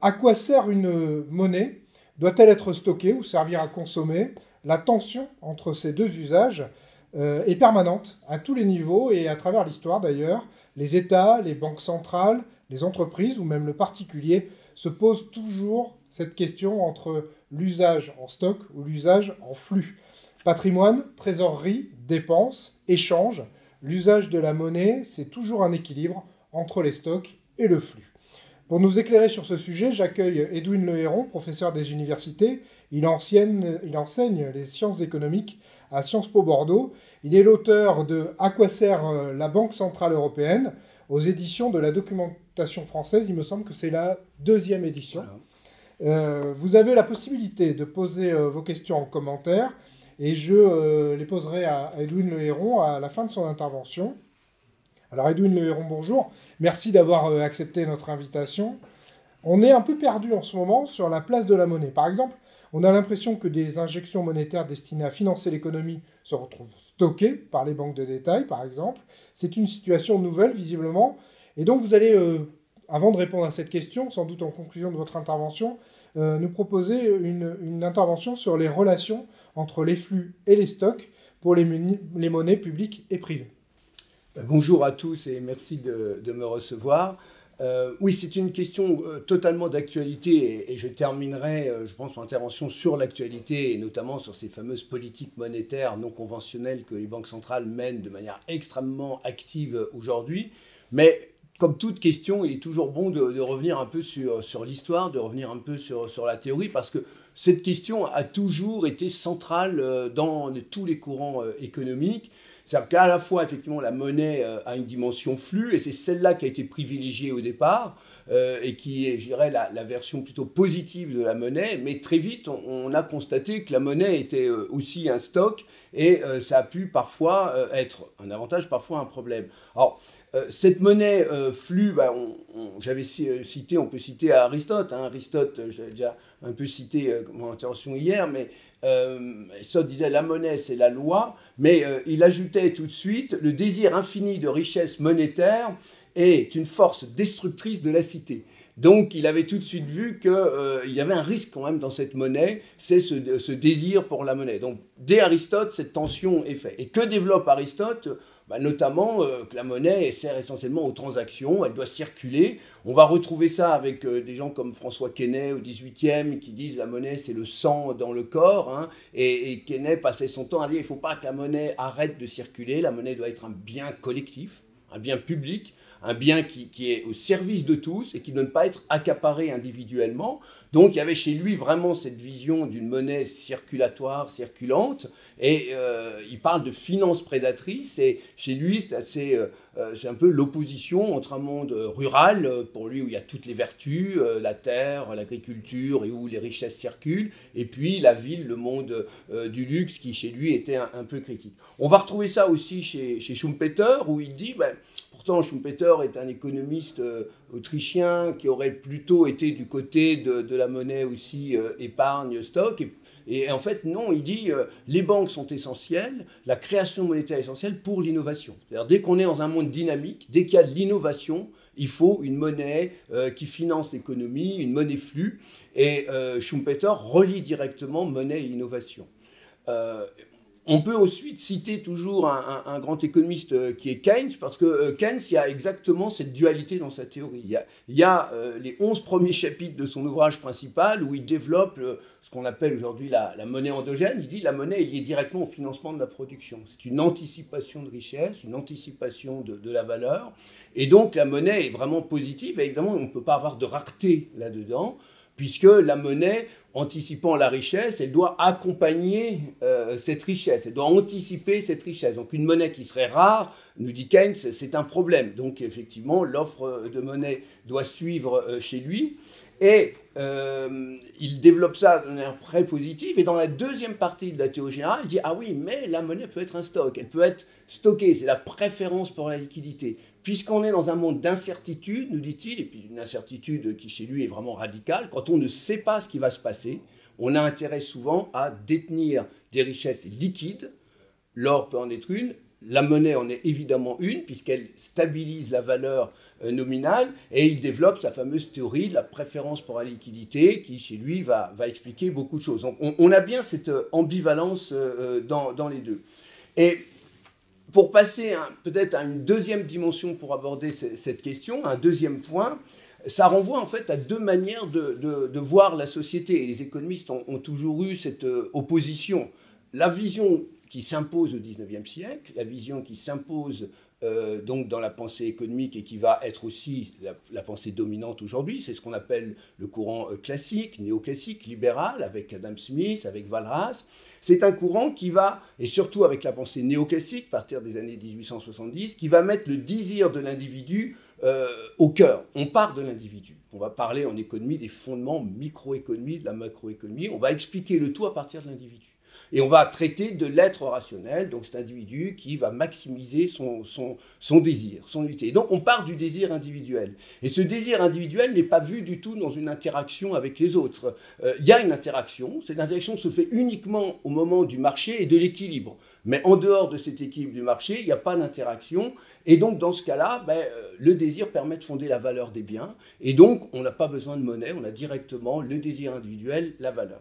À quoi sert une monnaie? Doit-elle être stockée ou servir à consommer? La tension entre ces deux usages est permanente à tous les niveaux et à travers l'histoire d'ailleurs. Les États, les banques centrales, les entreprises ou même le particulier se posent toujours cette question entre l'usage en stock ou l'usage en flux. Patrimoine, trésorerie, dépenses, échanges. L'usage de la monnaie, c'est toujours un équilibre entre les stocks et le flux. Pour nous éclairer sur ce sujet, j'accueille Edwin Le Héron, professeur des universités. Il enseigne les sciences économiques à Sciences Po Bordeaux. Il est l'auteur de À quoi sert la Banque Centrale Européenne aux éditions de la documentation française. Il me semble que c'est la deuxième édition. Voilà. Vous avez la possibilité de poser vos questions en commentaire et je les poserai à Edwin Le Héron à la fin de son intervention. Alors Edwin Le Héron, bonjour. Merci d'avoir accepté notre invitation. On est un peu perdu en ce moment sur la place de la monnaie. Par exemple, on a l'impression que des injections monétaires destinées à financer l'économie se retrouvent stockées par les banques de détail, par exemple. C'est une situation nouvelle, visiblement. Et donc vous allez, avant de répondre à cette question, sans doute en conclusion de votre intervention, nous proposer une intervention sur les relations entre les flux et les stocks pour les monnaies publiques et privées. Bonjour à tous et merci de me recevoir. Oui, c'est une question totalement d'actualité et je terminerai, je pense, mon intervention sur l'actualité et notamment sur ces fameuses politiques monétaires non conventionnelles que les banques centrales mènent de manière extrêmement active aujourd'hui. Mais comme toute question, il est toujours bon de revenir un peu sur l'histoire, de revenir un peu sur la théorie, parce que cette question a toujours été centrale dans tous les courants économiques. C'est-à-dire qu'à la fois, effectivement, la monnaie a une dimension flux, et c'est celle-là qui a été privilégiée au départ, et qui est, je dirais, la version plutôt positive de la monnaie. Mais très vite, on a constaté que la monnaie était aussi un stock, et ça a pu parfois être un avantage, parfois un problème. Alors, cette monnaie flux, bah, j'avais cité, on peut citer Aristote. Hein. Aristote, j'avais déjà un peu cité mon intervention hier, mais Aristote disait la monnaie, c'est la loi, mais il ajoutait tout de suite le désir infini de richesse monétaire est une force destructrice de la cité. Donc il avait tout de suite vu qu'il y avait un risque quand même dans cette monnaie, c'est ce désir pour la monnaie. Donc dès Aristote, cette tension est faite. Et que développe Aristote? Bah, notamment que la monnaie sert essentiellement aux transactions, elle doit circuler. On va retrouver ça avec des gens comme François Quesnay au XVIIIe qui disent la monnaie c'est le sang dans le corps. Hein, et Quesnay passait son temps à dire il ne faut pas que la monnaie arrête de circuler, la monnaie doit être un bien collectif, un bien public, un bien qui est au service de tous et qui ne doit pas être accaparé individuellement. Donc il y avait chez lui vraiment cette vision d'une monnaie circulatoire, circulante, et il parle de finance prédatrice, et chez lui c'est un peu l'opposition entre un monde rural, pour lui où il y a toutes les vertus, la terre, l'agriculture, et où les richesses circulent, et puis la ville, le monde du luxe, qui chez lui était un peu critique. On va retrouver ça aussi chez Schumpeter, où il dit... Ben, pourtant, Schumpeter est un économiste autrichien qui aurait plutôt été du côté de la monnaie aussi épargne, stock. Et en fait, non, il dit les banques sont essentielles, la création monétaire est essentielle pour l'innovation. C'est-à-dire, dès qu'on est dans un monde dynamique, dès qu'il y a de l'innovation, il faut une monnaie qui finance l'économie, une monnaie flux. Et Schumpeter relie directement monnaie et innovation. On peut ensuite citer toujours un grand économiste qui est Keynes, parce que Keynes, il y a exactement cette dualité dans sa théorie. Il y a les 11 premiers chapitres de son ouvrage principal où il développe ce qu'on appelle aujourd'hui la monnaie endogène. Il dit que la monnaie est liée directement au financement de la production. C'est une anticipation de richesse, une anticipation de la valeur. Et donc la monnaie est vraiment positive. Et évidemment, on ne peut pas avoir de rareté là-dedans, puisque la monnaie, anticipant la richesse, elle doit accompagner cette richesse, elle doit anticiper cette richesse. Donc une monnaie qui serait rare, nous dit Keynes, c'est un problème. Donc effectivement, l'offre de monnaie doit suivre chez lui. Et il développe ça de manière très positive. Et dans la deuxième partie de la théorie générale, il dit « Ah oui, mais la monnaie peut être un stock, elle peut être stockée, c'est la préférence pour la liquidité. » Puisqu'on est dans un monde d'incertitude, nous dit-il, et puis une incertitude qui chez lui est vraiment radicale, quand on ne sait pas ce qui va se passer, on a intérêt souvent à détenir des richesses liquides, l'or peut en être une, la monnaie en est évidemment une, puisqu'elle stabilise la valeur nominale, et il développe sa fameuse théorie de la préférence pour la liquidité, qui chez lui va expliquer beaucoup de choses. Donc on a bien cette ambivalence dans les deux. Et pour passer peut-être à une deuxième dimension pour aborder cette question, un deuxième point, ça renvoie en fait à deux manières de voir la société. Et les économistes ont toujours eu cette opposition. La vision qui s'impose au XIXe siècle, la vision qui s'impose donc dans la pensée économique et qui va être aussi la pensée dominante aujourd'hui, c'est ce qu'on appelle le courant classique, néoclassique, libéral, avec Adam Smith, avec Walras. C'est un courant qui va, et surtout avec la pensée néoclassique, à partir des années 1870, qui va mettre le désir de l'individu au cœur. On part de l'individu. On va parler en économie des fondements microéconomie, de la macroéconomie. On va expliquer le tout à partir de l'individu. Et on va traiter de l'être rationnel, donc cet individu qui va maximiser son désir, son unité. Et donc on part du désir individuel. Et ce désir individuel n'est pas vu du tout dans une interaction avec les autres. Il y a une interaction, cette interaction se fait uniquement au moment du marché et de l'équilibre. Mais en dehors de cet équilibre du marché, il n'y a pas d'interaction. Et donc dans ce cas-là, le désir permet de fonder la valeur des biens. Et donc on n'a pas besoin de monnaie, on a directement le désir individuel, la valeur.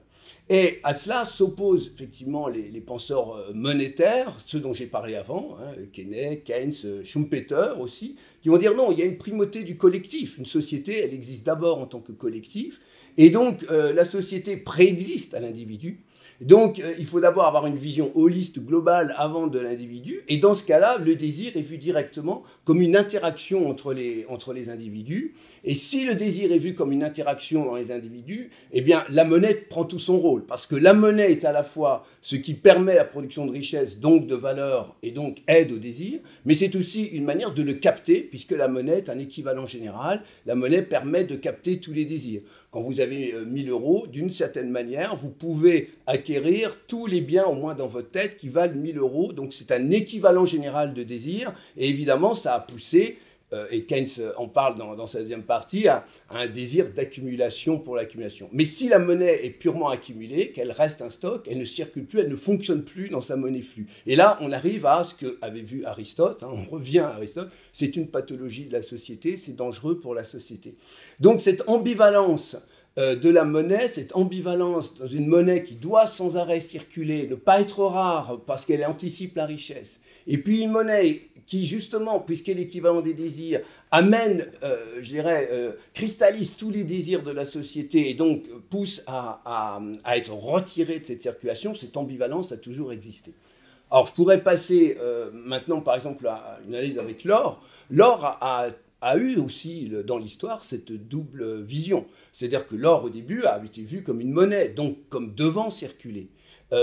Et à cela s'opposent effectivement les penseurs monétaires, ceux dont j'ai parlé avant, Keynes, Keynes, Schumpeter aussi, qui vont dire non, il y a une primauté du collectif. Une société, elle existe d'abord en tant que collectif, et donc la société préexiste à l'individu. Donc il faut d'abord avoir une vision holiste, globale, avant de l'individu, et dans ce cas-là, le désir est vu directement comme une interaction entre les individus, et si le désir est vu comme une interaction dans les individus, eh bien la monnaie prend tout son rôle, parce que la monnaie est à la fois ce qui permet la production de richesse, donc de valeur, et donc aide au désir, mais c'est aussi une manière de le capter, puisque la monnaie est un équivalent général, la monnaie permet de capter tous les désirs. Quand vous avez 1000 €, d'une certaine manière, vous pouvez acquérir tous les biens, au moins dans votre tête, qui valent 1000 €. Donc c'est un équivalent général de désir. Et évidemment, ça a poussé, et Keynes en parle dans sa deuxième partie, à un désir d'accumulation pour l'accumulation. Mais si la monnaie est purement accumulée, qu'elle reste un stock, elle ne circule plus, elle ne fonctionne plus dans sa monnaie flux. Et là, on arrive à ce qu'avait vu Aristote, on revient à Aristote, c'est une pathologie de la société, c'est dangereux pour la société. Donc cette ambivalence de la monnaie, cette ambivalence dans une monnaie qui doit sans arrêt circuler, ne pas être rare parce qu'elle anticipe la richesse, et puis une monnaie qui justement, puisqu'elle est l'équivalent des désirs, amène, cristallise tous les désirs de la société et donc pousse à être retirée de cette circulation, cette ambivalence a toujours existé. Alors je pourrais passer maintenant par exemple à une analyse avec l'or. L'or a eu aussi dans l'histoire cette double vision. C'est-à-dire que l'or au début a été vu comme une monnaie, donc comme devant circuler.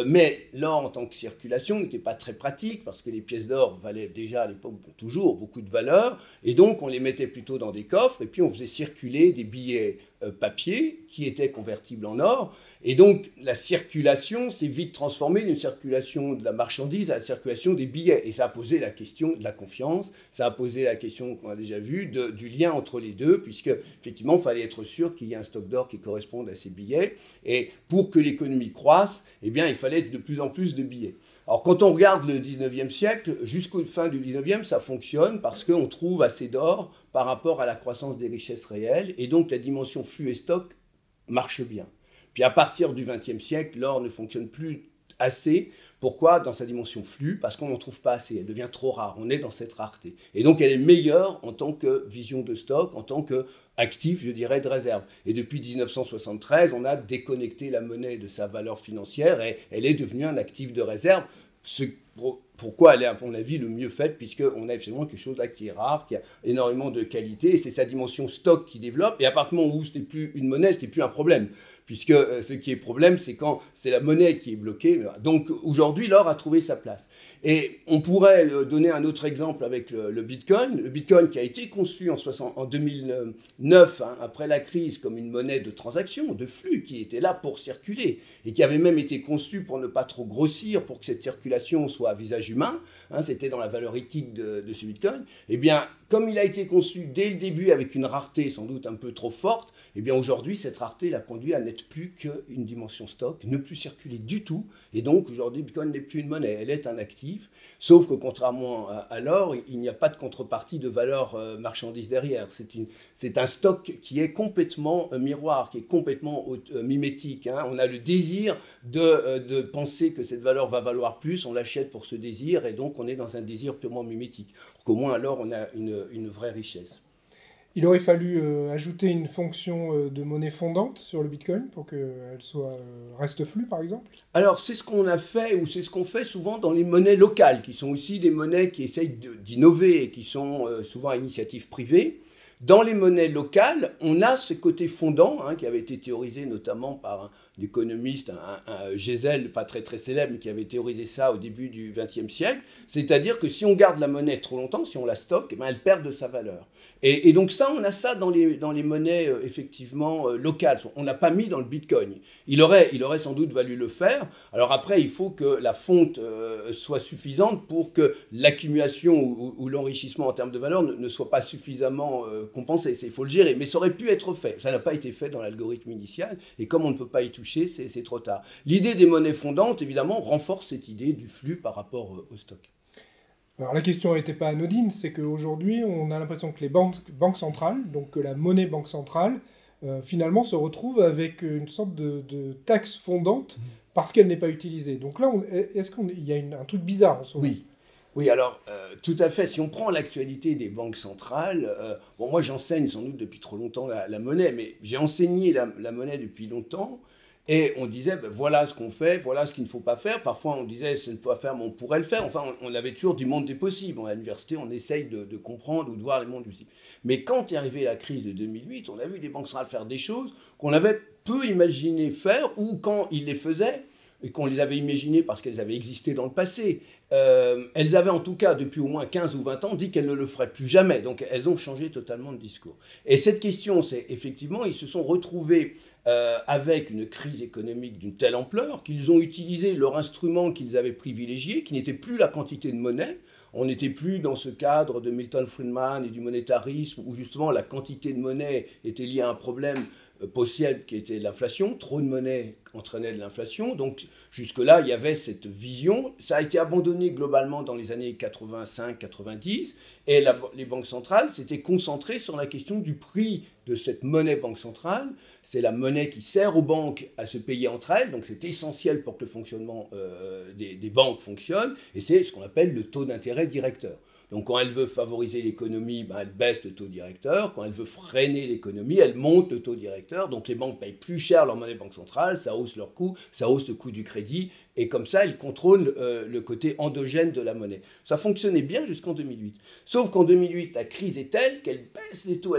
Mais l'or en tant que circulation n'était pas très pratique parce que les pièces d'or valaient déjà à l'époque toujours beaucoup de valeur et donc on les mettait plutôt dans des coffres et puis on faisait circuler des billets papier qui étaient convertibles en or et donc la circulation s'est vite transformée d'une circulation de la marchandise à la circulation des billets et ça a posé la question de la confiance, ça a posé la question qu'on a déjà vue du lien entre les deux puisque effectivement il fallait être sûr qu'il y ait un stock d'or qui corresponde à ces billets et pour que l'économie croisse, eh bien il fallait de plus en plus de billets. Alors quand on regarde le 19e siècle, jusqu'au fin du 19e, ça fonctionne parce qu'on trouve assez d'or par rapport à la croissance des richesses réelles et donc la dimension flux et stock marche bien. Puis à partir du 20e siècle, l'or ne fonctionne plus assez. Pourquoi? Dans sa dimension flux, parce qu'on n'en trouve pas assez, elle devient trop rare, on est dans cette rareté. Et donc elle est meilleure en tant que vision de stock, en tant qu'actif, je dirais, de réserve. Et depuis 1973, on a déconnecté la monnaie de sa valeur financière et elle est devenue un actif de réserve. Pourquoi elle est, à mon avis, le mieux faite, puisqu'on a effectivement quelque chose là qui est rare, qui a énormément de qualité, et c'est sa dimension stock qui développe, et à partir du moment où ce n'est plus une monnaie, ce n'est plus un problème, puisque ce qui est problème, c'est quand c'est la monnaie qui est bloquée. Donc aujourd'hui, l'or a trouvé sa place. Et on pourrait donner un autre exemple avec le Bitcoin. Le Bitcoin qui a été conçu en 2009, après la crise, comme une monnaie de transaction, de flux, qui était là pour circuler, et qui avait même été conçu pour ne pas trop grossir, pour que cette circulation soit soit à visage humain, hein, c'était dans la valeur éthique de ce Bitcoin, eh bien, comme il a été conçu dès le début avec une rareté sans doute un peu trop forte, eh bien aujourd'hui, cette rareté l'a conduit à n'être plus qu'une dimension stock, ne plus circuler du tout, et donc aujourd'hui, Bitcoin n'est plus une monnaie, elle est un actif, sauf que contrairement à l'or, il n'y a pas de contrepartie de valeur marchandise derrière. C'est un stock qui est complètement miroir, qui est complètement mimétique. Hein. On a le désir de penser que cette valeur va valoir plus, on l'achète pour ce désir, et donc on est dans un désir purement mimétique. Qu'au moins alors on a une vraie richesse. Il aurait fallu ajouter une fonction de monnaie fondante sur le Bitcoin pour qu'elle reste flux, par exemple? Alors c'est ce qu'on a fait, ou c'est ce qu'on fait souvent dans les monnaies locales, qui sont aussi des monnaies qui essayent d'innover et qui sont souvent à initiative privée. Dans les monnaies locales, on a ce côté fondant, hein, qui avait été théorisé notamment par un économiste, un Gesell, pas très très célèbre, mais qui avait théorisé ça au début du XXe siècle. C'est-à-dire que si on garde la monnaie trop longtemps, si on la stocke, eh ben, elle perd de sa valeur. Et donc ça, on a ça dans les monnaies effectivement locales. On n'a pas mis dans le Bitcoin. Il aurait sans doute valu le faire. Alors après, il faut que la fonte soit suffisante pour que l'accumulation ou l'enrichissement en termes de valeur ne soit pas suffisamment compensé. Il faut le gérer. Mais ça aurait pu être fait. Ça n'a pas été fait dans l'algorithme initial. Et comme on ne peut pas y toucher, c'est trop tard. L'idée des monnaies fondantes, évidemment, renforce cette idée du flux par rapport au stock. Alors la question n'était pas anodine, c'est qu'aujourd'hui, on a l'impression que les banques centrales, donc que la monnaie banque centrale, finalement se retrouve avec une sorte de taxe fondante parce qu'elle n'est pas utilisée. Donc là, est-ce qu'il y a un truc bizarre en ce moment? Oui, alors tout à fait. Si on prend l'actualité des banques centrales, bon, moi j'enseigne sans doute depuis trop longtemps la monnaie, mais j'ai enseigné la monnaie depuis longtemps. Et on disait, ben, voilà ce qu'on fait, voilà ce qu'il ne faut pas faire. Parfois, on disait, ce ne faut pas faire, mais on pourrait le faire. Enfin, on avait toujours du monde des possibles. À l'université, on essaye de comprendre ou de voir le monde possible. Mais quand est arrivée la crise de 2008, on a vu des banques centrales faire des choses qu'on avait peu imaginé faire, ou quand ils les faisaient, et qu'on les avait imaginées parce qu'elles avaient existé dans le passé, elles avaient en tout cas, depuis au moins 15 ou 20 ans, dit qu'elles ne le feraient plus jamais. Donc elles ont changé totalement de discours. Et cette question, c'est effectivement, ils se sont retrouvés avec une crise économique d'une telle ampleur qu'ils ont utilisé leur instrument qu'ils avaient privilégié, qui n'était plus la quantité de monnaie. On n'était plus dans ce cadre de Milton Friedman et du monétarisme, où justement la quantité de monnaie était liée à un problème possible qui était l'inflation. Trop de monnaie entraînait de l'inflation. Donc jusque-là, il y avait cette vision. Ça a été abandonné globalement dans les années 85-90. Et les banques centrales s'étaient concentrées sur la question du prix de cette monnaie banque centrale. C'est la monnaie qui sert aux banques à se payer entre elles. Donc c'est essentiel pour que le fonctionnement des banques fonctionne. Et c'est ce qu'on appelle le taux d'intérêt directeur. Donc quand elle veut favoriser l'économie, ben, elle baisse le taux directeur. Quand elle veut freiner l'économie, elle monte le taux directeur. Donc les banques payent plus cher leur monnaie banque centrale, ça hausse leur coût, ça hausse le coût du crédit. Et comme ça, ils contrôlent le côté endogène de la monnaie. Ça fonctionnait bien jusqu'en 2008. Sauf qu'en 2008, la crise est telle qu'elle baisse les taux,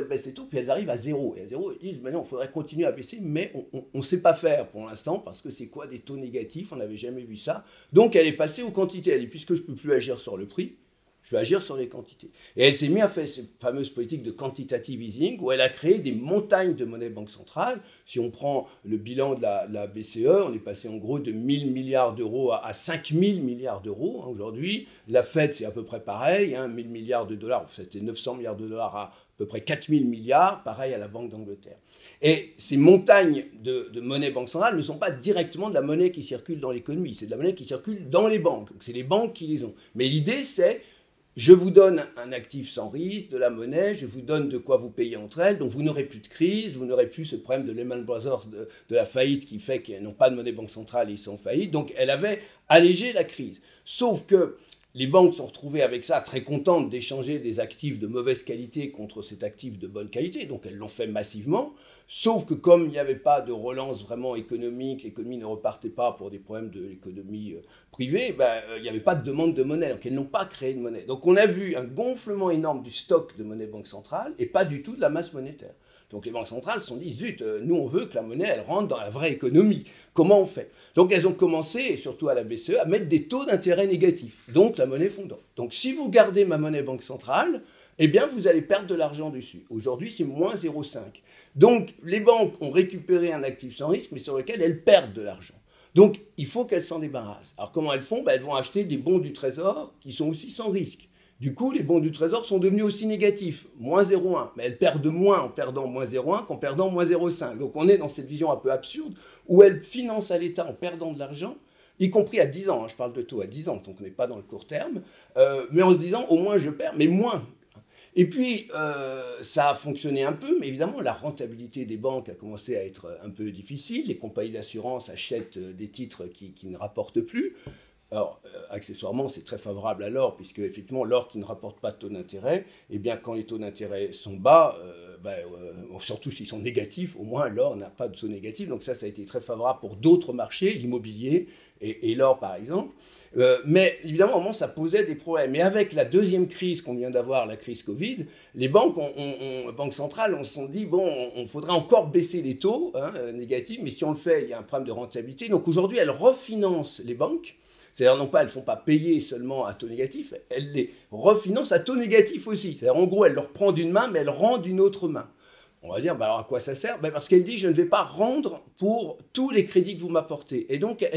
puis elles arrivent à zéro. Et à zéro, ils disent, mais non, il faudrait continuer à baisser, mais on ne sait pas faire pour l'instant, parce que c'est quoi des taux négatifs, on n'avait jamais vu ça. Donc elle est passée aux quantités. Elle dit, puisque je ne peux plus agir sur le prix, je vais agir sur les quantités. Et elle s'est mise à faire cette fameuse politique de quantitative easing, où elle a créé des montagnes de monnaie banque centrale. Si on prend le bilan de la BCE, on est passé en gros de 1 000 milliards d'euros à 5 000 milliards d'euros aujourd'hui. La Fed, c'est à peu près pareil, 1 000 milliards de dollars, c'était 900 milliards de dollars à peu près 4 000 milliards, pareil à la Banque d'Angleterre. Et ces montagnes de monnaie banque centrale ne sont pas directement de la monnaie qui circule dans l'économie, c'est de la monnaie qui circule dans les banques. Donc c'est les banques qui les ont. Mais l'idée, c'est je vous donne un actif sans risque, de la monnaie, je vous donne de quoi vous payer entre elles, donc vous n'aurez plus de crise, vous n'aurez plus ce problème de Lehman Brothers, de la faillite qui fait qu'ils n'ont pas de monnaie banque centrale et ils sont en faillite. Donc elle avait allégé la crise. Sauf que les banques sont retrouvées avec ça très contentes d'échanger des actifs de mauvaise qualité contre cet actif de bonne qualité, donc elles l'ont fait massivement. Sauf que comme il n'y avait pas de relance vraiment économique, l'économie ne repartait pas pour des problèmes de l'économie privée, ben, il n'y avait pas de demande de monnaie, donc elles n'ont pas créé de monnaie. Donc on a vu un gonflement énorme du stock de monnaie banque centrale et pas du tout de la masse monétaire. Donc les banques centrales se sont dit, zut, nous on veut que la monnaie elle rentre dans la vraie économie. Comment on fait? Donc elles ont commencé, et surtout à la BCE, à mettre des taux d'intérêt négatifs, donc la monnaie fondante. Donc si vous gardez ma monnaie banque centrale, eh bien vous allez perdre de l'argent dessus. Aujourd'hui c'est moins 0,5. Donc les banques ont récupéré un actif sans risque, mais sur lequel elles perdent de l'argent. Donc, il faut qu'elles s'en débarrassent. Alors, comment elles font? Elles vont acheter des bons du Trésor qui sont aussi sans risque. Du coup, les bons du Trésor sont devenus aussi négatifs, moins 0,1. Mais elles perdent moins en perdant moins 0,1 qu'en perdant moins 0,5. Donc, on est dans cette vision un peu absurde où elles financent à l'État en perdant de l'argent, y compris à 10 ans. Je parle de taux à 10 ans, donc on n'est pas dans le court terme. Mais en se disant, au moins je perds, mais moins. Et puis, ça a fonctionné un peu, mais évidemment, la rentabilité des banques a commencé à être un peu difficile. Les compagnies d'assurance achètent des titres qui ne rapportent plus. Alors, accessoirement, c'est très favorable à l'or, puisque effectivement, l'or qui ne rapporte pas de taux d'intérêt, eh bien, quand les taux d'intérêt sont bas, surtout s'ils sont négatifs, au moins l'or n'a pas de taux négatif. Donc ça a été très favorable pour d'autres marchés, l'immobilier et l'or par exemple. Mais évidemment, au moment, ça posait des problèmes. Mais avec la deuxième crise qu'on vient d'avoir, la crise Covid, les banques, banques centrales, on se sont dit, bon, on faudrait encore baisser les taux négatifs, mais si on le fait, il y a un problème de rentabilité. Donc aujourd'hui, elles refinancent les banques. C'est-à-dire, non pas, elles ne font pas payer seulement à taux négatif, elles les refinancent à taux négatif aussi. C'est-à-dire, en gros, elle leur prend d'une main, mais elle rend d'une autre main. On va dire, alors à quoi ça sert? Parce qu'elle dit, je ne vais pas rendre pour tous les crédits que vous m'apportez. Et donc,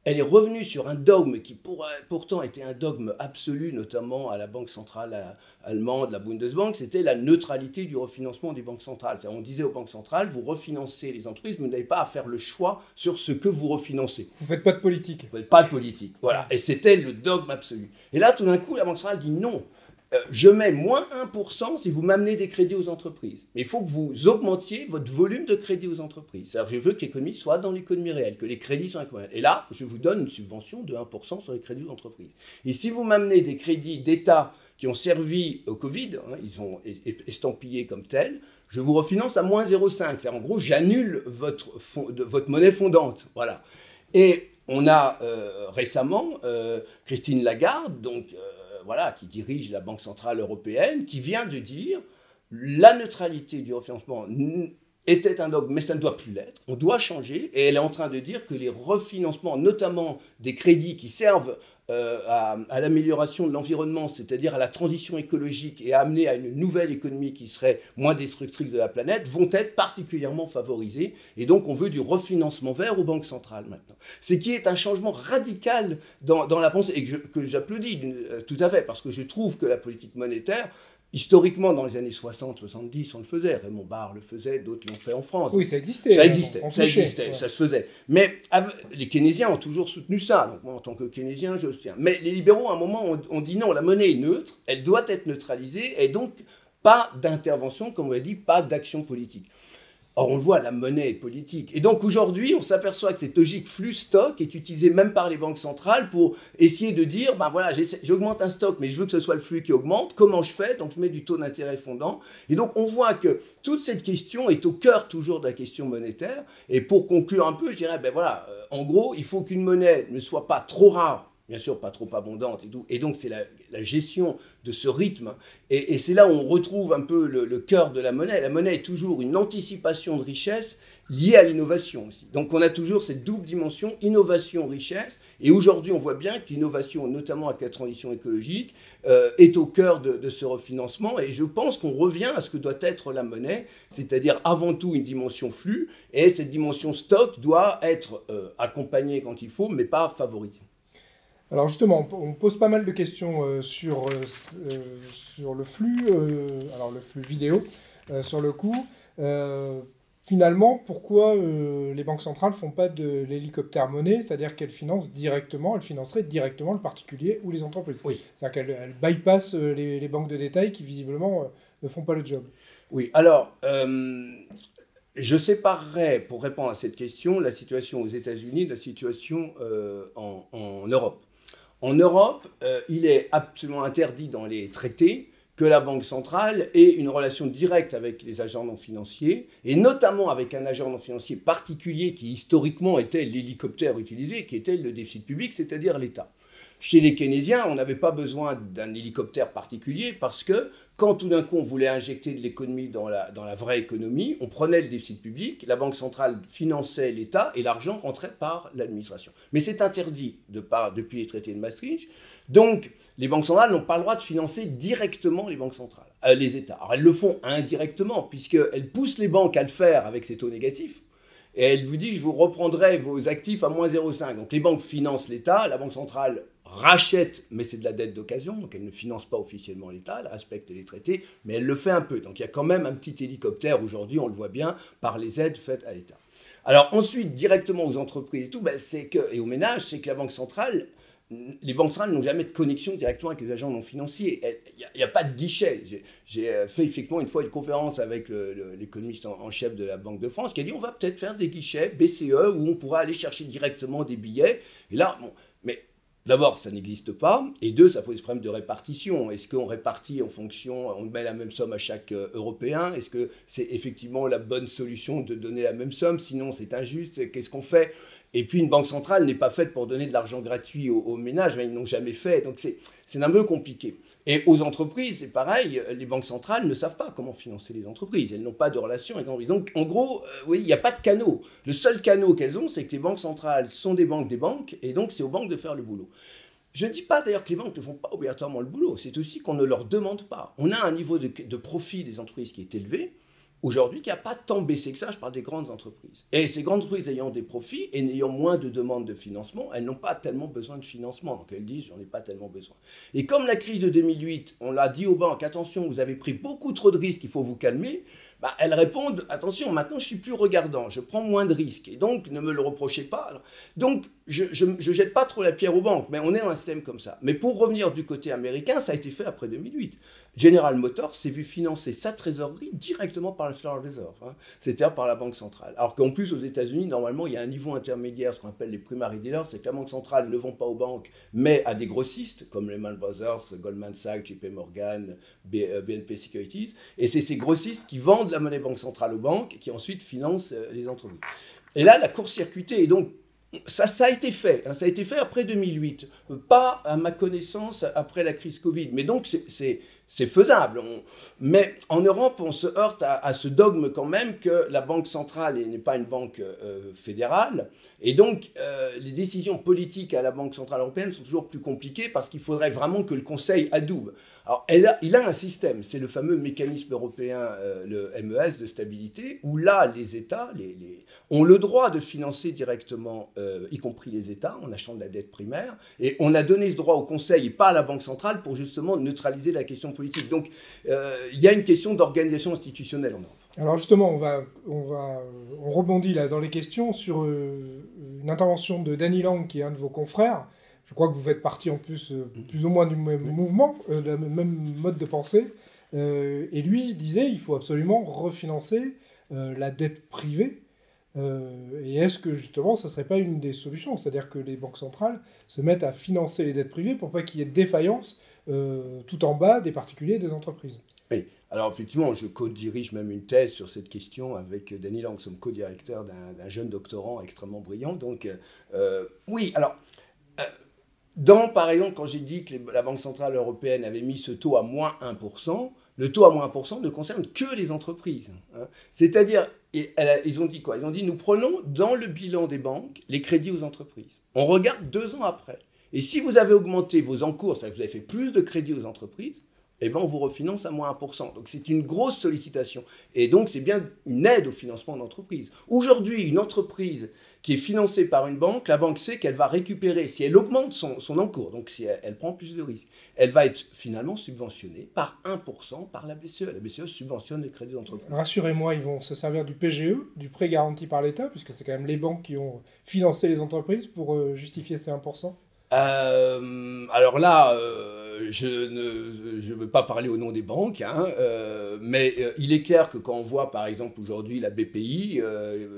elle est revenue sur un dogme qui pourtant était un dogme absolu, notamment à la Banque centrale allemande, la Bundesbank, c'était la neutralité du refinancement des banques centrales. On disait aux banques centrales, vous refinancez les entreprises, vous n'avez pas à faire le choix sur ce que vous refinancez. Vous ne faites pas de politique. Vous ne faites pas de politique, voilà. Et c'était le dogme absolu. Et là, tout d'un coup, la Banque centrale dit non. Je mets moins 1% si vous m'amenez des crédits aux entreprises. Mais il faut que vous augmentiez votre volume de crédits aux entreprises. C'est-à-dire je veux que l'économie soit dans l'économie réelle, que les crédits soient réels. Et là, je vous donne une subvention de 1% sur les crédits aux entreprises. Et si vous m'amenez des crédits d'État qui ont servi au Covid, ils sont estampillés comme tels, je vous refinance à moins 0,5. C'est-à-dire en gros, j'annule votre monnaie fondante. Voilà. Et on a récemment Christine Lagarde, donc... qui dirige la Banque centrale européenne, qui vient de dire la neutralité du refinancement était un dogme, mais ça ne doit plus l'être. On doit changer. Et elle est en train de dire que les refinancements, notamment des crédits qui servent à l'amélioration de l'environnement, c'est-à-dire à la transition écologique et à amener à une nouvelle économie qui serait moins destructrice de la planète, vont être particulièrement favorisés. Et donc, on veut du refinancement vert aux banques centrales maintenant. Ce qui est un changement radical dans la pensée, et que j'applaudis tout à fait, parce que je trouve que la politique monétaire, historiquement, dans les années 60-70, on le faisait. Raymond Barre le faisait, d'autres l'ont fait en France. Oui, ça existait. Ça existait, ça se faisait. Mais les keynésiens ont toujours soutenu ça. Donc moi, en tant que keynésien, je soutiens. Mais les libéraux, à un moment, ont dit non, la monnaie est neutre, elle doit être neutralisée, et donc pas d'intervention, comme on l'a dit, pas d'action politique. Or, on le voit, la monnaie est politique. Et donc, aujourd'hui, on s'aperçoit que cette logique flux-stock est utilisée même par les banques centrales pour essayer de dire, voilà, j'augmente un stock, mais je veux que ce soit le flux qui augmente. Comment je fais? Donc, je mets du taux d'intérêt fondant. Et donc, on voit que toute cette question est au cœur toujours de la question monétaire. Et pour conclure un peu, je dirais, en gros, il faut qu'une monnaie ne soit pas trop rare, bien sûr pas trop abondante et tout. Et donc, c'est la gestion de ce rythme. Et c'est là où on retrouve un peu le cœur de la monnaie. La monnaie est toujours une anticipation de richesse liée à l'innovation aussi. Donc, on a toujours cette double dimension, innovation-richesse. Et aujourd'hui, on voit bien que l'innovation, notamment avec la transition écologique, est au cœur de ce refinancement. Et je pense qu'on revient à ce que doit être la monnaie, c'est-à-dire avant tout une dimension flux. Et cette dimension stock doit être accompagnée quand il faut, mais pas favorisée. Alors justement, on pose pas mal de questions sur le flux, alors le flux vidéo, sur le coup. Finalement, pourquoi les banques centrales ne font pas de l'hélicoptère monnaie, c'est-à-dire qu'elles financeraient directement le particulier ou les entreprises. Oui. C'est-à-dire qu'elles bypassent les banques de détail qui visiblement ne font pas le job. Oui, alors... je séparerais, pour répondre à cette question, la situation aux États-Unis de la situation en Europe. En Europe, il est absolument interdit dans les traités que la Banque centrale ait une relation directe avec les agents non financiers, et notamment avec un agent non financier particulier qui historiquement était l'hélicoptère utilisé, qui était le déficit public, c'est-à-dire l'État. Chez les keynésiens, on n'avait pas besoin d'un hélicoptère particulier parce que quand tout d'un coup on voulait injecter de l'économie dans la vraie économie, on prenait le déficit public, la Banque centrale finançait l'État et l'argent rentrait par l'administration. Mais c'est interdit depuis les traités de Maastricht. Donc les banques centrales n'ont pas le droit de financer directement les États. Alors elles le font indirectement puisqu'elles poussent les banques à le faire avec ces taux négatifs. et elle vous dit je vous reprendrai vos actifs à moins 0,5. Donc les banques financent l'État, la Banque centrale rachète, mais c'est de la dette d'occasion, donc elle ne finance pas officiellement l'État, elle respecte les traités, mais elle le fait un peu. Donc il y a quand même un petit hélicoptère aujourd'hui, on le voit bien, par les aides faites à l'État. Alors ensuite, directement aux entreprises et tout, et aux ménages, c'est que les banques centrales n'ont jamais de connexion directement avec les agents non financiers. Il n'y a pas de guichet. J'ai fait effectivement une fois une conférence avec l'économiste en chef de la Banque de France qui a dit on va peut-être faire des guichets BCE où on pourra aller chercher directement des billets. Et là, bon, mais d'abord, ça n'existe pas. Et deux, ça pose problème de répartition. Est-ce qu'on répartit en fonction, on met la même somme à chaque Européen? Est-ce que c'est effectivement la bonne solution de donner la même somme? Sinon, c'est injuste. Qu'est-ce qu'on fait? Et puis, une banque centrale n'est pas faite pour donner de l'argent gratuit aux ménages. Ils n'ont jamais fait. Donc, c'est un peu compliqué. Et aux entreprises, c'est pareil. Les banques centrales ne savent pas comment financer les entreprises. Elles n'ont pas de relation avec les entreprises. Donc, en gros, oui, il n'y a pas de canaux. Le seul canal qu'elles ont, c'est que les banques centrales sont des banques, et donc c'est aux banques de faire le boulot. Je ne dis pas d'ailleurs que les banques ne font pas obligatoirement le boulot. C'est aussi qu'on ne leur demande pas. On a un niveau de profit des entreprises qui est élevé. Aujourd'hui, qui n'a pas tant baissé que ça, je parle des grandes entreprises. Et ces grandes entreprises ayant des profits et n'ayant moins de demandes de financement, elles n'ont pas tellement besoin de financement. Donc elles disent, j'en ai pas tellement besoin. Et comme la crise de 2008, on l'a dit aux banques, attention, vous avez pris beaucoup trop de risques, il faut vous calmer, elles répondent, attention, maintenant je suis plus regardant, je prends moins de risques. Et donc, ne me le reprochez pas. Donc, je ne jette pas trop la pierre aux banques, mais on est dans un système comme ça. Mais pour revenir du côté américain, ça a été fait après 2008. General Motors s'est vu financer sa trésorerie directement par le Federal Reserve, c'est-à-dire par la Banque centrale. Alors qu'en plus, aux États-Unis, normalement, il y a un niveau intermédiaire, ce qu'on appelle les primary dealers, c'est que la Banque centrale ne vend pas aux banques, mais à des grossistes, comme Lehman Brothers, Goldman Sachs, JP Morgan, BNP Securities. Et c'est ces grossistes qui vendent la monnaie banque centrale aux banques, qui ensuite financent les entreprises. Et là, la court-circuitée, et donc, ça a été fait. Ça a été fait après 2008. Pas, à ma connaissance, après la crise Covid. Mais donc, c'est faisable. Mais en Europe, on se heurte à ce dogme quand même que la Banque centrale n'est pas une banque fédérale. Et donc, les décisions politiques à la Banque centrale européenne sont toujours plus compliquées parce qu'il faudrait vraiment que le Conseil adoube. Alors, il a un système, c'est le fameux mécanisme européen, le MES de stabilité, où là, les États ont le droit de financer directement, y compris les États, en achetant de la dette primaire. Et on a donné ce droit au Conseil et pas à la Banque centrale pour justement neutraliser la question politique. Donc, il y a une question d'organisation institutionnelle en Europe. Alors justement, on rebondit là dans les questions sur une intervention de Danny Lang, qui est un de vos confrères. Je crois que vous faites partie en plus ou moins du même mouvement, du même mode de pensée. Et lui disait il faut absolument refinancer la dette privée. Et est-ce que justement, ça ne serait pas une des solutions? C'est-à-dire que les banques centrales se mettent à financer les dettes privées pour pas qu'il y ait de défaillance tout en bas des particuliers et des entreprises. Oui, alors effectivement, je co-dirige même une thèse sur cette question avec Danny Lang, nous sommes co-directeurs d'un jeune doctorant extrêmement brillant. Donc, oui, alors, par exemple, quand j'ai dit que la Banque centrale européenne avait mis ce taux à moins 1%, le taux à moins 1% ne concerne que les entreprises. C'est-à-dire, ils ont dit quoi? Ils ont dit, nous prenons dans le bilan des banques les crédits aux entreprises. On regarde 2 ans après. Et si vous avez augmenté vos encours, c'est-à-dire que vous avez fait plus de crédits aux entreprises, eh bien, on vous refinance à moins 1%. Donc, c'est une grosse sollicitation. Et donc, c'est bien une aide au financement d'entreprise. Aujourd'hui, une entreprise qui est financée par une banque, la banque sait qu'elle va récupérer, si elle augmente son encours, donc si elle prend plus de risques, elle va être finalement subventionnée par 1% par la BCE. La BCE subventionne les crédits d'entreprise. Rassurez-moi, ils vont se servir du PGE, du prêt garanti par l'État, puisque c'est quand même les banques qui ont financé les entreprises pour justifier ces 1%. Alors là, je ne veux pas parler au nom des banques, mais il est clair que quand on voit par exemple aujourd'hui la BPI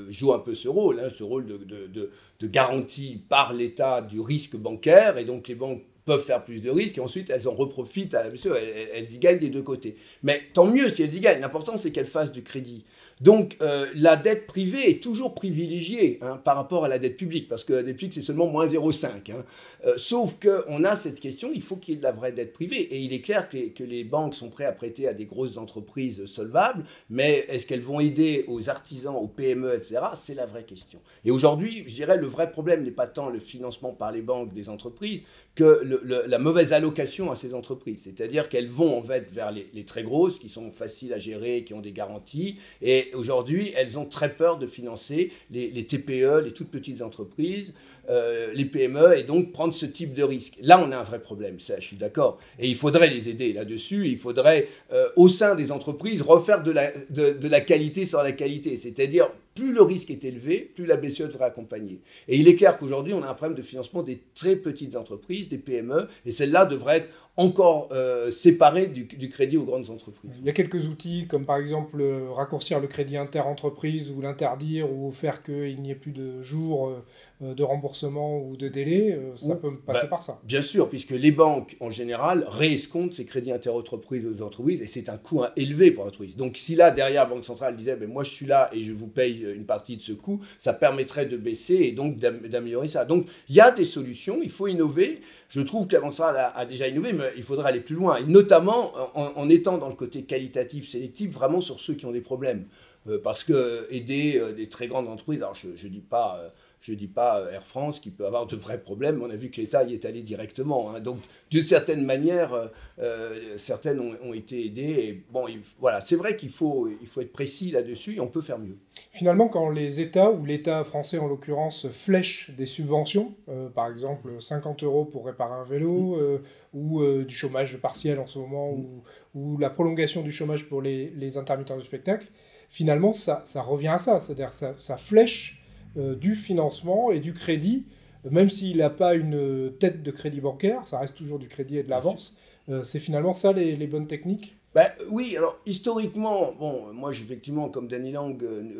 joue un peu ce rôle de garantie par l'État du risque bancaire, et donc les banques peuvent faire plus de risques, et ensuite elles en reprofitent à la BCE, elles y gagnent des deux côtés. Mais tant mieux si elles y gagnent, l'important c'est qu'elles fassent du crédit. Donc la dette privée est toujours privilégiée par rapport à la dette publique, parce que la dette publique c'est seulement moins 0,5. Sauf qu'on a cette question, il faut qu'il y ait de la vraie dette privée, et il est clair que les banques sont prêtes à prêter à des grosses entreprises solvables, mais est-ce qu'elles vont aider aux artisans, aux PME, etc. C'est la vraie question. Et aujourd'hui, je dirais, le vrai problème n'est pas tant le financement par les banques des entreprises que la mauvaise allocation à ces entreprises. C'est-à-dire qu'elles vont en fait vers les très grosses, qui sont faciles à gérer, qui ont des garanties. Et aujourd'hui, elles ont très peur de financer les TPE, les toutes petites entreprises, les PME, et donc prendre ce type de risque. Là, on a un vrai problème, ça, je suis d'accord. Et il faudrait les aider là-dessus. Il faudrait, au sein des entreprises, refaire de la qualité sur la qualité. C'est-à-dire, plus le risque est élevé, plus la BCE devrait accompagner. Et il est clair qu'aujourd'hui, on a un problème de financement des très petites entreprises, des PME, et celles-là devraient être encore séparées du crédit aux grandes entreprises. Il y a quelques outils, comme par exemple raccourcir le crédit inter-entreprise, ou l'interdire, ou faire qu'il n'y ait plus de jours de remboursement ou de délai. Ça peut passer par ça. Bien sûr, puisque les banques, en général, réescomptent ces crédits inter-entreprises aux entreprises, et c'est un coût élevé pour l'entreprise. Donc si là, derrière, la Banque centrale disait moi je suis là et je vous paye une partie de ce coût, ça permettrait de baisser et donc d'améliorer ça. Donc il y a des solutions, il faut innover. Je trouve que la Banque centrale a déjà innové, mais il faudrait aller plus loin, et notamment en étant dans le côté qualitatif, sélectif, vraiment sur ceux qui ont des problèmes. Parce que aider des très grandes entreprises, alors je ne dis pas Air France qui peut avoir de vrais problèmes, on a vu que l'État y est allé directement. Hein. Donc, d'une certaine manière, certaines ont été aidées. Et bon, voilà, c'est vrai qu'il faut être précis là-dessus et on peut faire mieux. Finalement, quand les États, ou l'État français en l'occurrence, flèchent des subventions, par exemple 50 € pour réparer un vélo, ou du chômage partiel en ce moment, ou la prolongation du chômage pour les intermittents du spectacle, finalement, ça revient à ça. C'est-à-dire que ça flèche du financement et du crédit, même s'il n'a pas une tête de crédit bancaire, ça reste toujours du crédit et de l'avance. C'est finalement ça les bonnes techniques? Oui, alors historiquement, bon, moi effectivement, comme Danny Lang,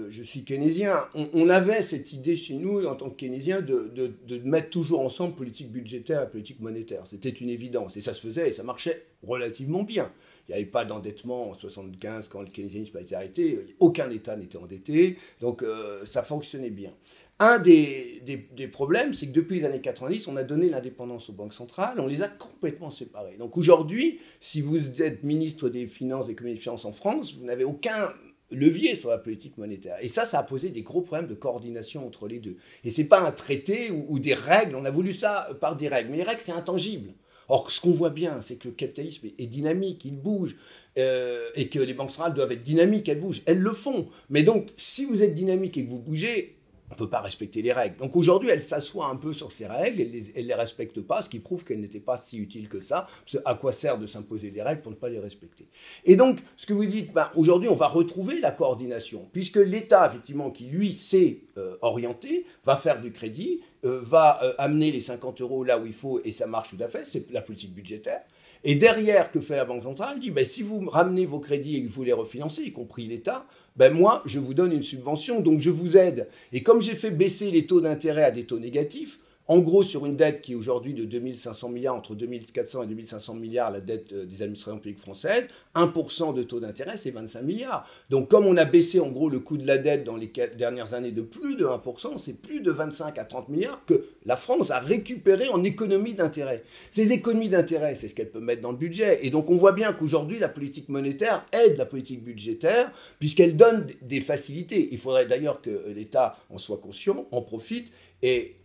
je suis keynésien, on avait cette idée chez nous, en tant que keynésien, de mettre toujours ensemble politique budgétaire et politique monétaire. C'était une évidence, et ça se faisait, et ça marchait relativement bien. Il n'y avait pas d'endettement en 1975, quand le keynésianisme a été arrêté, aucun État n'était endetté, donc ça fonctionnait bien. Un des problèmes, c'est que depuis les années 90, on a donné l'indépendance aux banques centrales, on les a complètement séparées. Donc aujourd'hui, si vous êtes ministre des Finances, des économies et des finances en France, vous n'avez aucun levier sur la politique monétaire. Et ça a posé des gros problèmes de coordination entre les deux. Et ce n'est pas un traité ou des règles, on a voulu ça par des règles, mais les règles, c'est intangible. Or, ce qu'on voit bien, c'est que le capitalisme est dynamique, il bouge, et que les banques centrales doivent être dynamiques, elles bougent, elles le font. Mais donc, si vous êtes dynamique et que vous bougez, on ne peut pas respecter les règles. Donc aujourd'hui, elle s'assoit un peu sur ces règles, elle ne les respecte pas, ce qui prouve qu'elles n'étaient pas si utiles que ça. Parce à quoi sert de s'imposer des règles pour ne pas les respecter? Et donc, ce que vous dites, aujourd'hui, on va retrouver la coordination, puisque l'État, effectivement, qui lui sait orienter, va faire du crédit, va amener les 50 € là où il faut, et ça marche tout à fait, c'est la politique budgétaire. Et derrière, que fait la Banque centrale? Elle dit, si vous ramenez vos crédits et que vous les refinancez, y compris l'État, moi, je vous donne une subvention, donc je vous aide. Et comme j'ai fait baisser les taux d'intérêt à des taux négatifs, en gros, sur une dette qui est aujourd'hui de 2500 milliards, entre 2400 et 2500 milliards, la dette des administrations publiques françaises, 1% de taux d'intérêt, c'est 25 milliards. Donc, comme on a baissé, en gros, le coût de la dette dans les dernières années de plus de 1%, c'est plus de 25 à 30 milliards que la France a récupéré en économie d'intérêt. Ces économies d'intérêt, c'est ce qu'elle peut mettre dans le budget. Et donc, on voit bien qu'aujourd'hui, la politique monétaire aide la politique budgétaire, puisqu'elle donne des facilités. Il faudrait d'ailleurs que l'État en soit conscient, en profite, et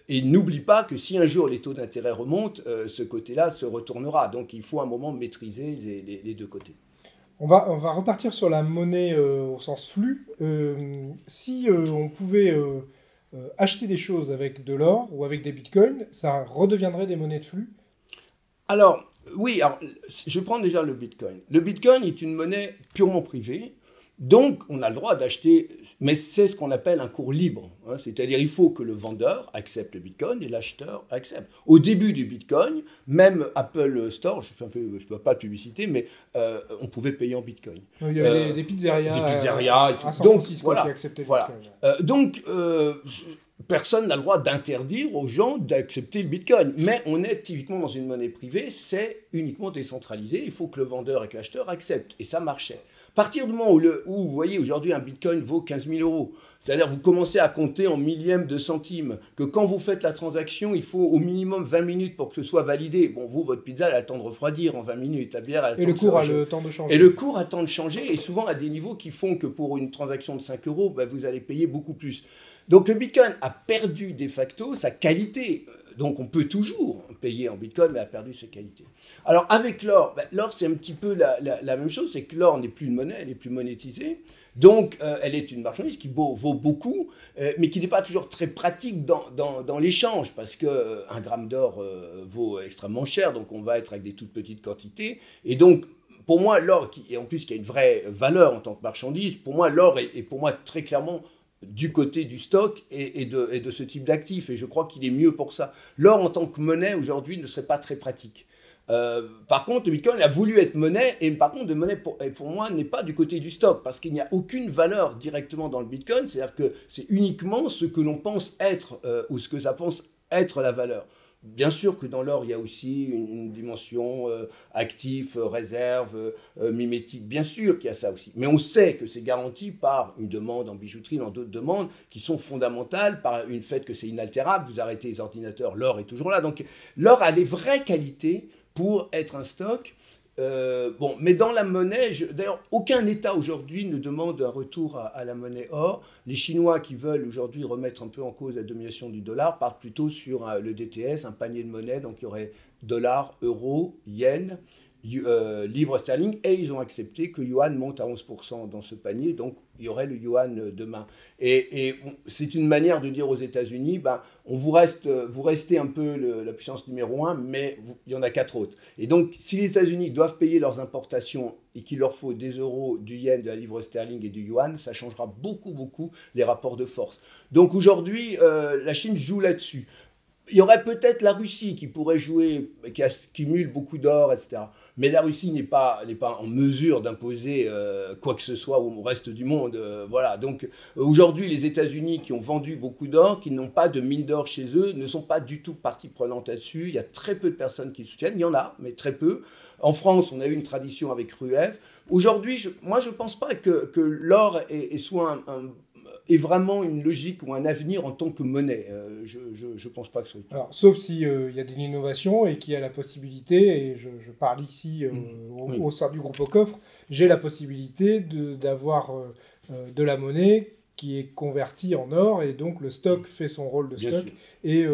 n'oublie pas que si un jour les taux d'intérêt remontent, ce côté-là se retournera. Donc il faut un moment maîtriser les deux côtés. On va repartir sur la monnaie au sens flux. Si on pouvait acheter des choses avec de l'or ou avec des bitcoins, ça redeviendrait des monnaies de flux? Alors, oui, je prends déjà le bitcoin. Le bitcoin est une monnaie purement privée. Donc, on a le droit d'acheter, mais c'est ce qu'on appelle un cours libre. Hein, c'est-à-dire il faut que le vendeur accepte le bitcoin et l'acheteur accepte. Au début du bitcoin, même Apple Store, je ne fais pas de publicité, mais on pouvait payer en bitcoin. Il y avait des pizzerias. Des pizzerias et tout. À San Francisco qui acceptaient le bitcoin. Donc, personne n'a le droit d'interdire aux gens d'accepter le bitcoin. Mais on est typiquement dans une monnaie privée, c'est uniquement décentralisé. Il faut que le vendeur et que l'acheteur acceptent. Et ça marchait. À partir du moment où vous voyez aujourd'hui un bitcoin vaut 15 000 €, c'est-à-dire vous commencez à compter en millièmes de centimes, que quand vous faites la transaction, il faut au minimum 20 minutes pour que ce soit validé. Bon, vous, votre pizza, elle a le temps de refroidir en 20 minutes, la bière, elle a le temps de changer. Et le cours a le temps de changer. Et le cours a le temps de changer, et souvent à des niveaux qui font que pour une transaction de 5 €, vous allez payer beaucoup plus. Donc le bitcoin a perdu de facto sa qualité Donc on peut toujours payer en Bitcoin, mais a perdu ses qualités. Alors avec l'or, l'or c'est un petit peu la même chose, c'est que l'or n'est plus une monnaie, elle n'est plus monétisée. Donc elle est une marchandise qui vaut beaucoup, mais qui n'est pas toujours très pratique dans l'échange, parce qu'un gramme d'or vaut extrêmement cher, donc on va être avec des toutes petites quantités. Et donc pour moi, l'or, et en plus qui a une vraie valeur en tant que marchandise, pour moi l'or est pour moi très clairement du côté du stock et de ce type d'actifs. Et je crois qu'il est mieux pour ça. L'or en tant que monnaie, aujourd'hui, ne serait pas très pratique. Par contre, le Bitcoin a voulu être monnaie, et par contre, de monnaie, pour moi, n'est pas du côté du stock, parce qu'il n'y a aucune valeur directement dans le Bitcoin, c'est-à-dire que c'est uniquement ce que l'on pense être, ou ce que ça pense être la valeur. Bien sûr que dans l'or, il y a aussi une dimension actif, réserve, mimétique. Bien sûr qu'il y a ça aussi. Mais on sait que c'est garanti par une demande en bijouterie, dans d'autres demandes qui sont fondamentales, par une fait que c'est inaltérable. Vous arrêtez les ordinateurs, l'or est toujours là. Donc l'or a les vraies qualités pour être un stock. Bon, mais dans la monnaie, d'ailleurs, aucun État aujourd'hui ne demande un retour à la monnaie or. Les Chinois qui veulent aujourd'hui remettre un peu en cause la domination du dollar partent plutôt sur le DTS, un panier de monnaie. Donc il y aurait dollar, euro, yen, livre sterling, et ils ont accepté que yuan monte à 11% dans ce panier, donc il y aurait le yuan demain. Et c'est une manière de dire aux États-Unis, vous restez un peu la puissance numéro 1, mais il y en a 4 autres. Et donc, si les États-Unis doivent payer leurs importations et qu'il leur faut des euros, du yen, de la livre sterling et du yuan, ça changera beaucoup les rapports de force. Donc aujourd'hui, la Chine joue là-dessus. Il y aurait peut-être la Russie qui pourrait jouer, qui accumule beaucoup d'or, etc. Mais la Russie n'est pas en mesure d'imposer quoi que ce soit au reste du monde. Voilà. Donc aujourd'hui, les États-Unis qui ont vendu beaucoup d'or, qui n'ont pas de mine d'or chez eux, ne sont pas du tout partie prenante là-dessus. Il y a très peu de personnes qui le soutiennent. Il y en a, mais très peu. En France, on a eu une tradition avec Rueff. Aujourd'hui, moi, je ne pense pas que l'or soit est vraiment une logique ou un avenir en tant que monnaie. Je ne pense pas que ce soit... Alors, sauf s'il y a de l'innovation et qu'il y a la possibilité, et je parle ici au sein du groupe au coffre, j'ai la possibilité d'avoir de la monnaie qui est convertie en or, et donc le stock fait son rôle de stock, et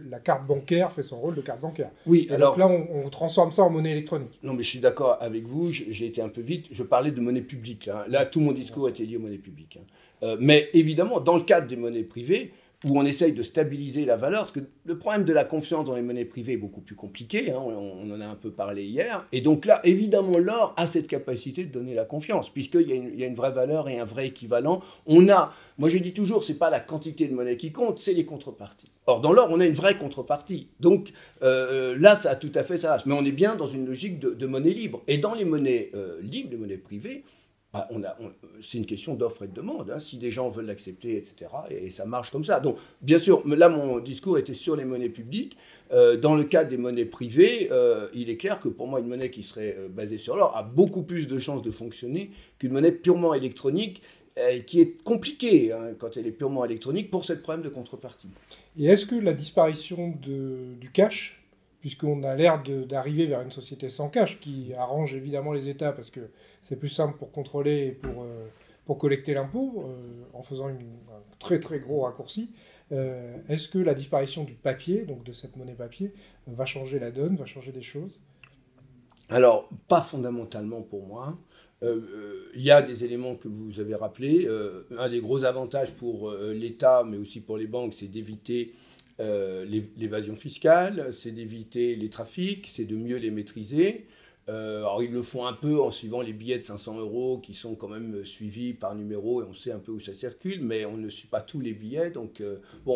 la carte bancaire fait son rôle de carte bancaire. Oui, et alors... donc là, on transforme ça en monnaie électronique. Non, mais je suis d'accord avec vous, j'ai été un peu vite, je parlais de monnaie publique. Hein. Là, tout mon discours était lié aux monnaies publiques. Hein. Mais évidemment, dans le cadre des monnaies privées, où on essaye de stabiliser la valeur, parce que le problème de la confiance dans les monnaies privées est beaucoup plus compliqué, hein, on en a un peu parlé hier, et donc là, évidemment, l'or a cette capacité de donner la confiance, puisqu'il y a une vraie valeur et un vrai équivalent. Moi je dis toujours, c'est pas la quantité de monnaie qui compte, c'est les contreparties. Or, dans l'or, on a une vraie contrepartie. Donc là, ça a tout à fait sa race. Mais on est bien dans une logique de monnaie libre. Et dans les monnaies libres, les monnaies privées, c'est une question d'offre et de demande, hein, si des gens veulent l'accepter, etc. Et ça marche comme ça. Donc, bien sûr, là, mon discours était sur les monnaies publiques. Dans le cas des monnaies privées, il est clair que pour moi, une monnaie qui serait basée sur l'or a beaucoup plus de chances de fonctionner qu'une monnaie purement électronique, qui est compliquée quand elle est purement électronique pour cette problème de contrepartie. Et est-ce que la disparition du cash, puisqu'on a l'air d'arriver vers une société sans cash, qui arrange évidemment les États, parce que c'est plus simple pour contrôler et pour collecter l'impôt, en faisant un très très gros raccourci, est-ce que la disparition du papier, donc de cette monnaie papier, va changer la donne, va changer des choses? Alors, pas fondamentalement pour moi. Il y a des éléments que vous avez rappelés. Un des gros avantages pour l'État, mais aussi pour les banques, c'est d'éviter l'évasion fiscale, c'est d'éviter les trafics, c'est de mieux les maîtriser. Alors ils le font un peu en suivant les billets de 500 € qui sont quand même suivis par numéro, et on sait un peu où ça circule, mais on ne suit pas tous les billets, donc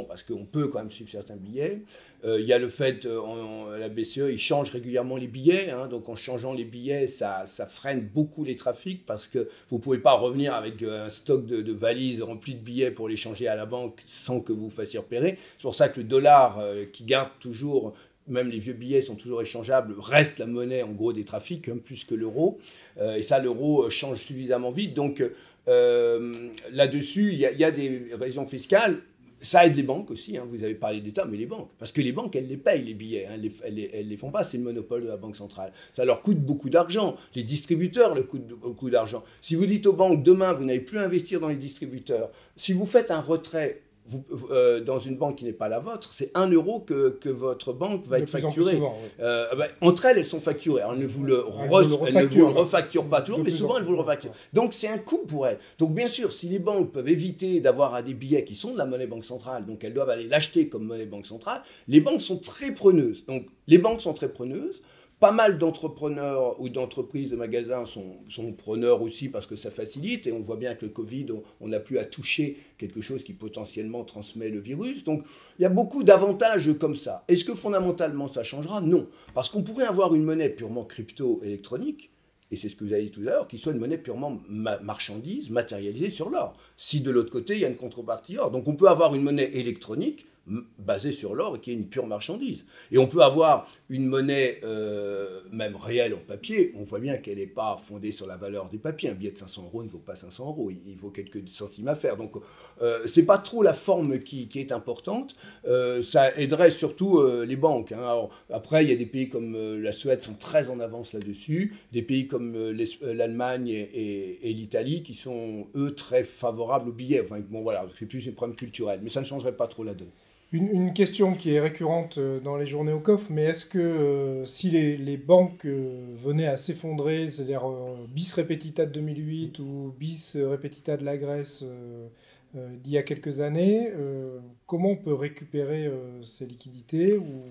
parce qu'on peut quand même suivre certains billets. Il y a le fait, la BCE, ils changent régulièrement les billets, hein, donc en changeant les billets, ça freine beaucoup les trafics, parce que vous ne pouvez pas revenir avec un stock de valises remplies de billets pour les changer à la banque sans que vous fassiez repérer. C'est pour ça que le dollar, qui garde toujours... Même les vieux billets sont toujours échangeables, reste la monnaie en gros des trafics, hein, plus que l'euro. Et ça, l'euro change suffisamment vite. Donc là-dessus, il y a des raisons fiscales. Ça aide les banques aussi, hein. Vous avez parlé d'État, mais les banques. Parce que les banques, elles les payent, les billets. Hein. Elles les font pas, c'est le monopole de la Banque centrale. Ça leur coûte beaucoup d'argent. Les distributeurs leur coûtent beaucoup d'argent. Si vous dites aux banques, demain, vous n'allez plus investir dans les distributeurs, si vous faites un retrait, dans une banque qui n'est pas la vôtre, c'est 1 euro que votre banque va être facturée. Souvent, oui. Entre elles sont facturées. Elles ne vous le refacturent pas toujours, mais souvent elles vous le refacturent. Donc c'est un coût pour elles. Donc bien sûr, si les banques peuvent éviter d'avoir des billets qui sont de la monnaie banque centrale, donc elles doivent aller l'acheter comme monnaie banque centrale, les banques sont très preneuses. Donc les banques sont très preneuses. Pas mal d'entrepreneurs ou d'entreprises de magasins sont preneurs aussi parce que ça facilite, et on voit bien que le Covid, on n'a plus à toucher quelque chose qui potentiellement transmet le virus. Donc il y a beaucoup d'avantages comme ça. Est-ce que fondamentalement ça changera? Non. Parce qu'on pourrait avoir une monnaie purement crypto-électronique, et c'est ce que vous avez dit tout à l'heure, qui soit une monnaie purement marchandise, matérialisée sur l'or. Si de l'autre côté, il y a une contrepartie or. Donc on peut avoir une monnaie électronique basée sur l'or et qui est une pure marchandise. Et on peut avoir une monnaie même réelle en papier. On voit bien qu'elle n'est pas fondée sur la valeur du papier. Un billet de 500 € ne vaut pas 500 €. Il vaut quelques centimes à faire. Donc c'est pas trop la forme qui est importante. Ça aiderait surtout les banques. Hein. Alors, après, il y a des pays comme la Suède sont très en avance là-dessus. Des pays comme l'Allemagne et l'Italie qui sont, eux, très favorables aux billets. Enfin, bon, voilà, c'est plus un problème culturel. Mais ça ne changerait pas trop la donne. Une question qui est récurrente dans les journées au COF, mais est-ce que si les banques venaient à s'effondrer, c'est-à-dire bis repetita de 2008 ou bis repetita de la Grèce d'il y a quelques années, comment on peut récupérer ces liquidités, ou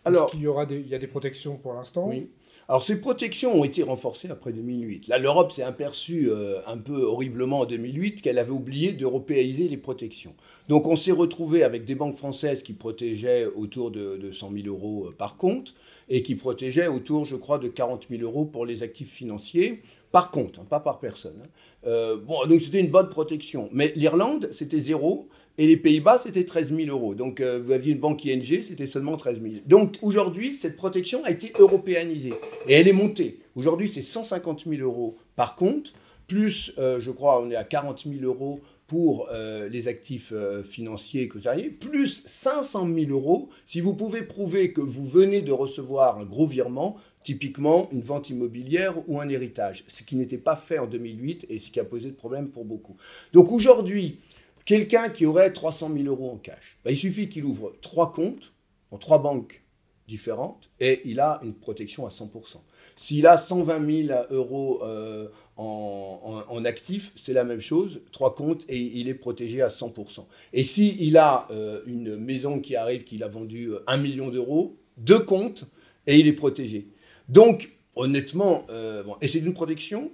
est-ce qu'il y a des protections pour l'instant? Oui. Alors ces protections ont été renforcées après 2008. Là, l'Europe s'est aperçue un peu horriblement en 2008 qu'elle avait oublié d'européiser les protections. Donc on s'est retrouvé avec des banques françaises qui protégeaient autour de 100 000 € par compte et qui protégeaient autour, je crois, de 40 000 € pour les actifs financiers, par compte, hein, pas par personne. Bon, donc c'était une bonne protection. Mais l'Irlande, c'était 0. Et les Pays-Bas, c'était 13 000 €. Donc, vous aviez une banque ING, c'était seulement 13 000. Donc, aujourd'hui, cette protection a été européanisée. Et elle est montée. Aujourd'hui, c'est 150 000 € par compte, plus, je crois, on est à 40 000 € pour les actifs financiers que vous avez, plus 500 000 € si vous pouvez prouver que vous venez de recevoir un gros virement, typiquement une vente immobilière ou un héritage, ce qui n'était pas fait en 2008 et ce qui a posé de problème pour beaucoup. Donc, aujourd'hui, quelqu'un qui aurait 300 000 € en cash, il suffit qu'il ouvre 3 comptes en 3 banques différentes et il a une protection à 100%. S'il a 120 000 € en actifs, c'est la même chose, 3 comptes et il est protégé à 100%. Et s'il a une maison qui arrive, qu'il a vendue 1 million d'euros, 2 comptes et il est protégé. Donc, honnêtement, et c'est une protection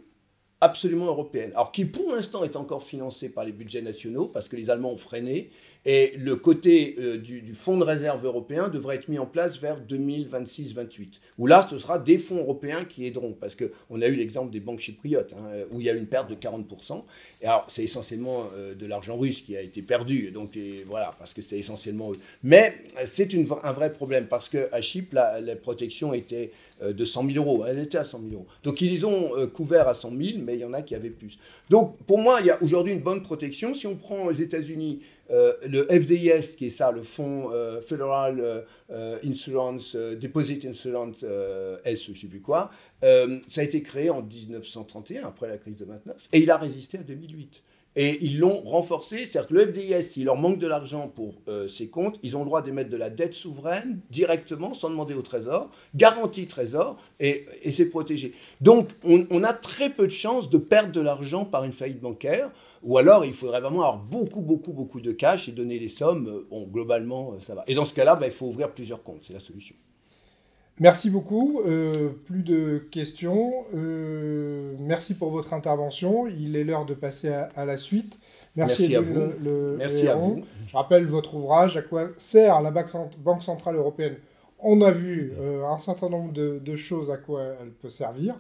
absolument européenne. Alors qui pour l'instant est encore financée par les budgets nationaux parce que les Allemands ont freiné et le côté du fonds de réserve européen devrait être mis en place vers 2026-28 où là ce sera des fonds européens qui aideront parce qu'on a eu l'exemple des banques chypriotes où il y a eu une perte de 40% et alors c'est essentiellement de l'argent russe qui a été perdu donc voilà parce que c'était essentiellement eux. Mais c'est un vrai problème parce qu'à Chypre la protection était de 100 000 €, elle était à 100 000 €. Donc ils les ont couverts à 100 000 mais il y en a qui avaient plus. Donc pour moi il y a aujourd'hui une bonne protection. Si on prend aux États-Unis le FDIS, qui est ça, le fonds Federal Insurance, Deposit Insurance S, je ne sais plus quoi, ça a été créé en 1931, après la crise de 29, et il a résisté à 2008. Et ils l'ont renforcé, c'est-à-dire que le FDIS, s'il leur manque de l'argent pour ses comptes, ils ont le droit d'émettre de la dette souveraine directement, sans demander au Trésor, garantie Trésor, et c'est protégé. Donc, on a très peu de chances de perdre de l'argent par une faillite bancaire, ou alors il faudrait vraiment avoir beaucoup de cash et donner les sommes. Bon, globalement, ça va. Et dans ce cas-là, il faut ouvrir plusieurs comptes, c'est la solution. Merci beaucoup. Plus de questions. Merci pour votre intervention. Il est l'heure de passer à la suite. Merci à vous. Merci à vous. Je rappelle votre ouvrage, à quoi sert la Banque Centrale Européenne. On a vu un certain nombre de choses à quoi elle peut servir.